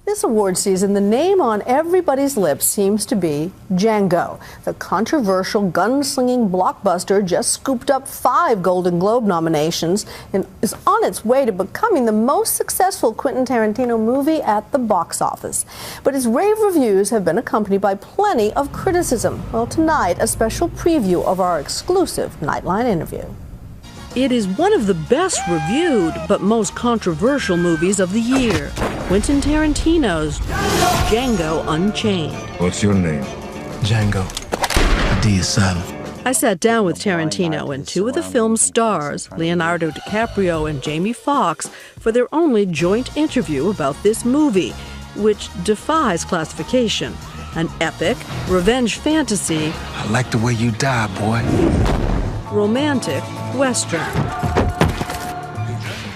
This award season, the name on everybody's lips seems to be Django. The controversial gunslinging blockbuster just scooped up 5 Golden Globe nominations and is on its way to becoming the most successful Quentin Tarantino movie at the box office. But its rave reviews have been accompanied by plenty of criticism. Well, tonight, a special preview of our exclusive Nightline interview. It is one of the best reviewed but most controversial movies of the year. Quentin Tarantino's Django Unchained. What's your name? Django. D is silent. I sat down with Tarantino and 2 of the film's stars, Leonardo DiCaprio and Jamie Foxx, for their only joint interview about this movie, which defies classification. An epic, revenge fantasy. I like the way you die, boy. Romantic Western.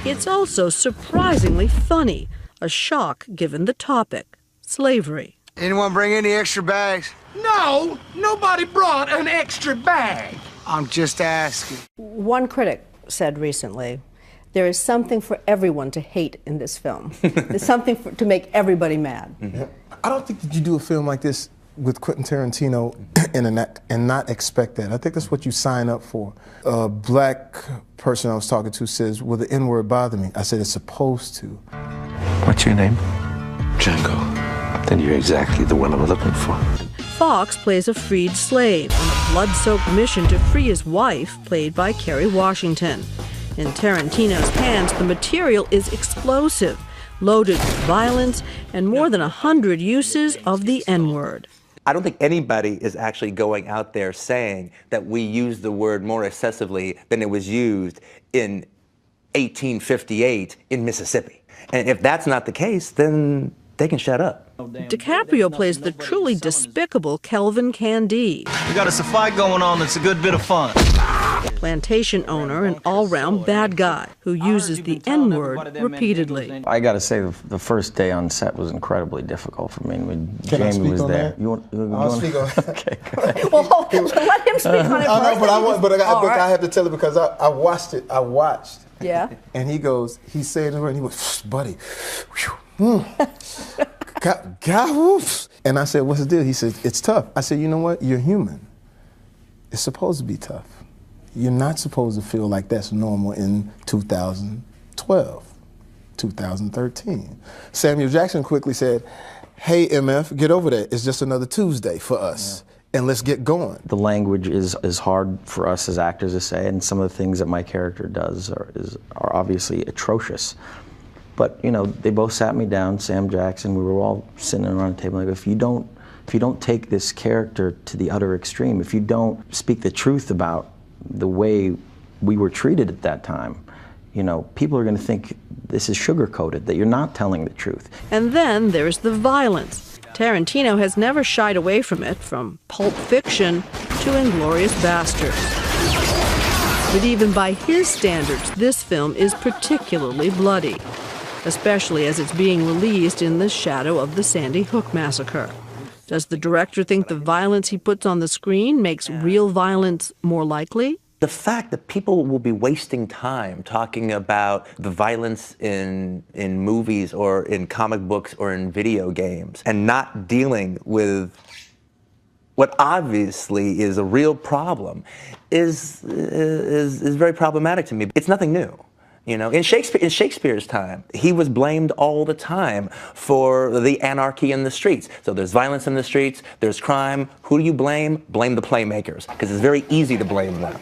It's also surprisingly funny, a shock given the topic, slavery. Anyone bring any extra bags? No, nobody brought an extra bag. I'm just asking. One critic said recently, there is something for everyone to hate in this film. There's something to make everybody mad. Mm-hmm. I don't think that you do a film like this with Quentin Tarantino and not expect that. I think that's what you sign up for. A black person I was talking to says, will the N-word bother me? I said, it's supposed to. What's your name? Django. Then you're exactly the one I'm looking for. Fox plays a freed slave on a blood-soaked mission to free his wife, played by Kerry Washington. In Tarantino's hands, the material is explosive, loaded with violence, and more than 100 uses of the N-word. I don't think anybody is actually going out there saying that we use the word more excessively than it was used in 1858 in Mississippi. And if that's not the case, then they can shut up. DiCaprio plays the truly despicable Kelvin Candide. We got us a fight going on that's a good bit of fun. Plantation owner and all-round bad guy who uses the N-word repeatedly. I gotta say, the first day on set was incredibly difficult for me when Jamie was there. I'll speak on that. Okay, go ahead. Well, let him speak on it first. I have to tell it because I watched it. Yeah. And he's saying the word, and he goes, buddy, God, and I said, what's the deal? He said, it's tough. I said, you know what? You're human. It's supposed to be tough. You're not supposed to feel like that's normal in 2012, 2013. Samuel Jackson quickly said, hey, MF, get over that. It's just another Tuesday for us. Yeah. And let's get going. The language is hard for us as actors to say, and some of the things that my character does are obviously atrocious. But, you know, they both sat me down, Sam Jackson, we were all sitting around the table, like, if you don't take this character to the utter extreme, if you don't speak the truth about the way we were treated at that time, you know, people are going to think this is sugar-coated, that you're not telling the truth. And then there's the violence. Tarantino has never shied away from it, from Pulp Fiction to Inglourious Basterds. But even by his standards, this film is particularly bloody, especially as it's being released in the shadow of the Sandy Hook massacre. Does the director think the violence he puts on the screen makes real violence more likely? The fact that people will be wasting time talking about the violence in movies or in comic books or in video games and not dealing with what obviously is a real problem is very problematic to me. It's nothing new. You know, in Shakespeare's time, he was blamed all the time for the anarchy in the streets. So there's violence in the streets, there's crime. Who do you blame? Blame the playmakers, because it's very easy to blame them.